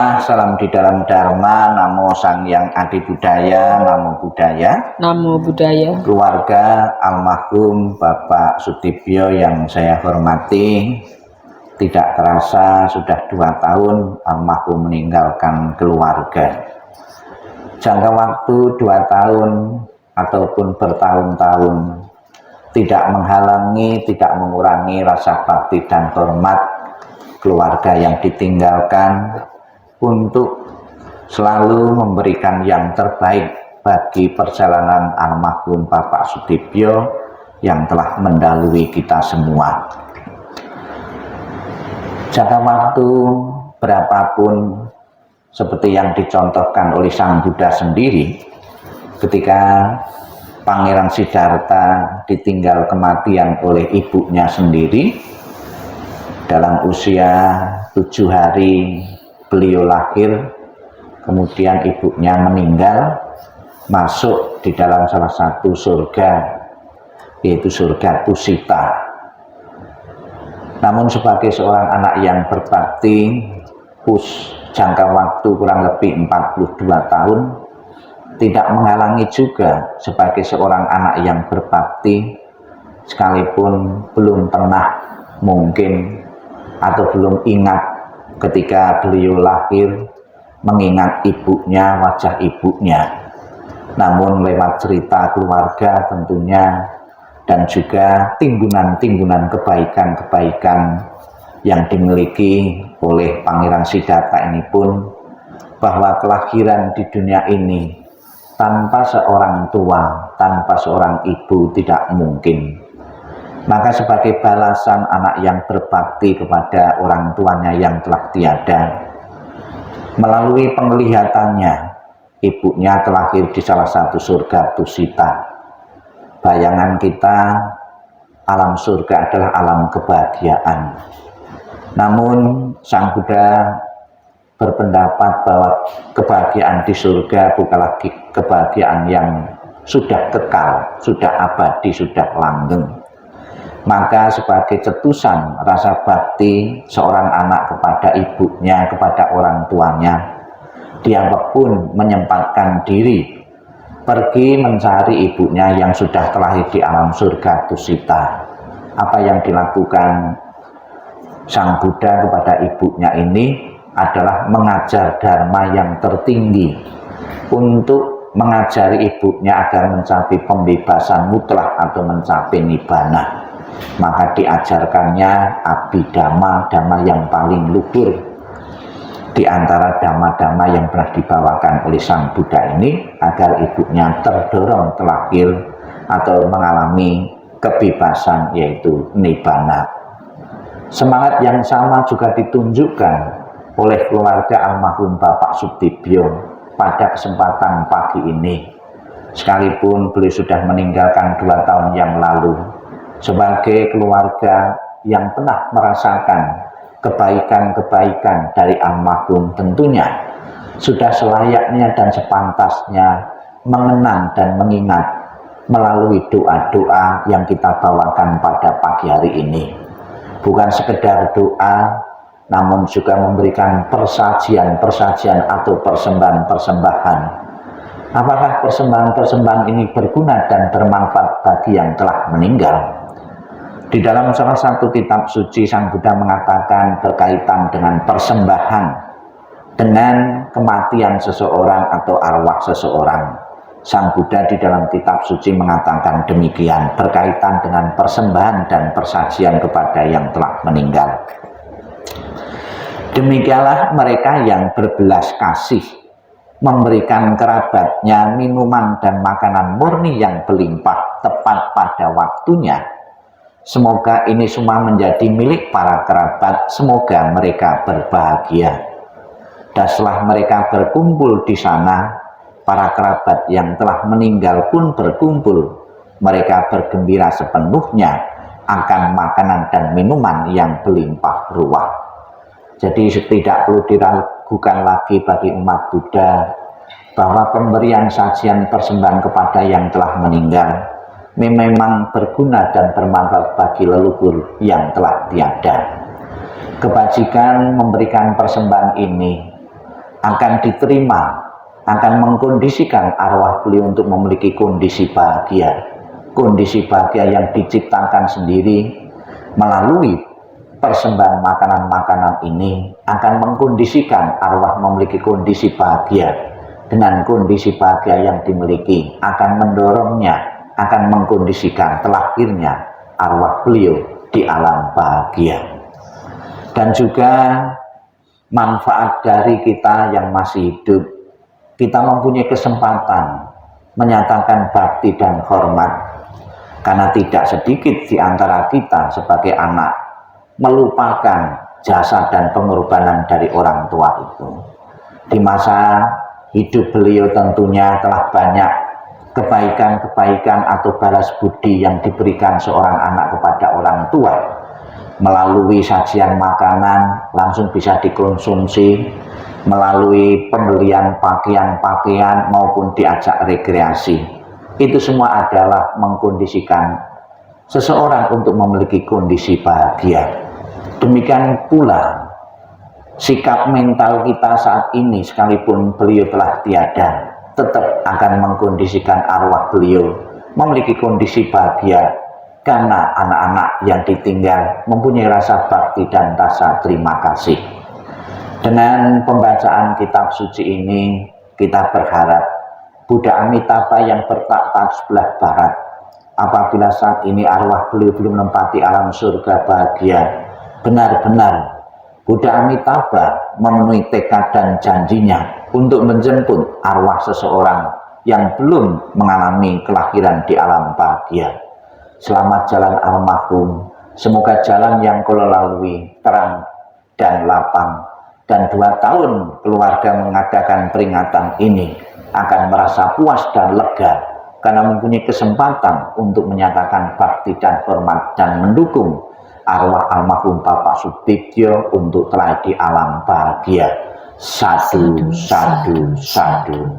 Salam di dalam Dharma, Namo Sang Hyang Adi Budaya, Namo Buddhaya. Namo Buddhaya. Keluarga almarhum Bapak Sudibyo yang saya hormati, tidak terasa sudah 2 tahun almarhum meninggalkan keluarga. Jangka waktu 2 tahun ataupun bertahun-tahun tidak menghalangi, tidak mengurangi rasa bakti dan hormat keluarga yang ditinggalkan untuk selalu memberikan yang terbaik bagi perjalanan almarhum Bapak Sudibyo yang telah mendahului kita semua. Jangka waktu berapapun seperti yang dicontohkan oleh Sang Buddha sendiri, ketika Pangeran Siddhartha ditinggal kematian oleh ibunya sendiri, dalam usia 7 hari beliau lahir, kemudian ibunya meninggal, masuk di dalam salah satu surga, yaitu surga Tusita. Namun sebagai seorang anak yang berbakti, jangka waktu kurang lebih 42 tahun, tidak menghalangi juga sebagai seorang anak yang berbakti, sekalipun belum pernah mungkin atau belum ingat ketika beliau lahir mengingat ibunya, wajah ibunya. Namun lewat cerita keluarga tentunya, dan juga timbunan-timbunan kebaikan-kebaikan yang dimiliki oleh Pangeran Siddhartha ini pun, bahwa kelahiran di dunia ini tanpa seorang tua, tanpa seorang ibu tidak mungkin. Maka sebagai balasan anak yang berbakti kepada orang tuanya yang telah tiada, melalui penglihatannya, ibunya terlahir di salah satu surga Tusita. Bayangan kita, alam surga adalah alam kebahagiaan. Namun Sang Buddha berpendapat bahwa kebahagiaan di surga bukanlah kebahagiaan yang sudah kekal, sudah abadi, sudah langgeng. Maka sebagai cetusan rasa bakti seorang anak kepada ibunya, kepada orang tuanya, dia pun menyempatkan diri pergi mencari ibunya yang sudah terlahir di alam surga Tusita. Apa yang dilakukan Sang Buddha kepada ibunya ini adalah mengajar dharma yang tertinggi untuk mengajari ibunya agar mencapai pembebasan mutlak atau mencapai nibbana. Maka diajarkannya abhidhamma, dhamma yang paling luhur di antara dhamma-dhamma yang pernah dibawakan oleh Sang Buddha ini, agar ibunya terdorong terlahir atau mengalami kebebasan, yaitu nibbana. Semangat yang sama juga ditunjukkan oleh keluarga almarhum Bapak Sudibyo pada kesempatan pagi ini, sekalipun beliau sudah meninggalkan 2 tahun yang lalu. Sebagai keluarga yang pernah merasakan kebaikan-kebaikan dari almarhum, tentunya sudah selayaknya dan sepantasnya mengenang dan mengingat melalui doa-doa yang kita bawakan pada pagi hari ini. Bukan sekedar doa, namun juga memberikan persajian-persajian atau persembahan-persembahan. Apakah persembahan-persembahan ini berguna dan bermanfaat bagi yang telah meninggal? Di dalam salah satu kitab suci, Sang Buddha mengatakan berkaitan dengan persembahan, dengan kematian seseorang atau arwah seseorang. Sang Buddha di dalam kitab suci mengatakan demikian berkaitan dengan persembahan dan persajian kepada yang telah meninggal. Demikianlah mereka yang berbelas kasih memberikan kerabatnya minuman dan makanan murni yang berlimpah tepat pada waktunya. Semoga ini semua menjadi milik para kerabat, semoga mereka berbahagia. Dan setelah mereka berkumpul di sana, para kerabat yang telah meninggal pun berkumpul. Mereka bergembira sepenuhnya akan makanan dan minuman yang berlimpah ruah. Jadi tidak perlu diragukan lagi bagi umat Buddha bahwa pemberian sajian persembahan kepada yang telah meninggal memang berguna dan bermanfaat bagi leluhur yang telah tiada. Kebajikan memberikan persembahan ini akan diterima, akan mengkondisikan arwah beliau untuk memiliki kondisi bahagia. Kondisi bahagia yang diciptakan sendiri melalui persembahan makanan-makanan ini akan mengkondisikan arwah memiliki kondisi bahagia. Dengan kondisi bahagia yang dimiliki akan mendorongnya, akan mengkondisikan terlahirnya arwah beliau di alam bahagia. Dan juga manfaat dari kita yang masih hidup, kita mempunyai kesempatan menyatakan bakti dan hormat, karena tidak sedikit di antara kita sebagai anak melupakan jasa dan pengorbanan dari orang tua itu. Di masa hidup beliau tentunya telah banyak kebaikan-kebaikan atau balas budi yang diberikan seorang anak kepada orang tua. Melalui sajian makanan langsung bisa dikonsumsi, melalui pembelian pakaian-pakaian maupun diajak rekreasi. Itu semua adalah mengkondisikan seseorang untuk memiliki kondisi bahagia. Demikian pula sikap mental kita saat ini, sekalipun beliau telah tiada, tetap akan mengkondisikan arwah beliau memiliki kondisi bahagia, karena anak-anak yang ditinggal mempunyai rasa bakti dan rasa terima kasih. Dengan pembacaan kitab suci ini, kita berharap Buddha Amitabha yang bertakhta sebelah barat, apabila saat ini arwah beliau belum menempati alam surga bahagia, benar-benar Buddha Amitabha memenuhi tekad dan janjinya untuk menjemput arwah seseorang yang belum mengalami kelahiran di alam bahagia. Selamat jalan almarhum, semoga jalan yang kau lalui terang dan lapang, dan 2 tahun keluarga mengadakan peringatan ini akan merasa puas dan lega karena mempunyai kesempatan untuk menyatakan bakti dan hormat dan mendukung arwah almarhum Bapak Sudibyo untuk telah di alam bahagia. Sadu, sadu, sadu.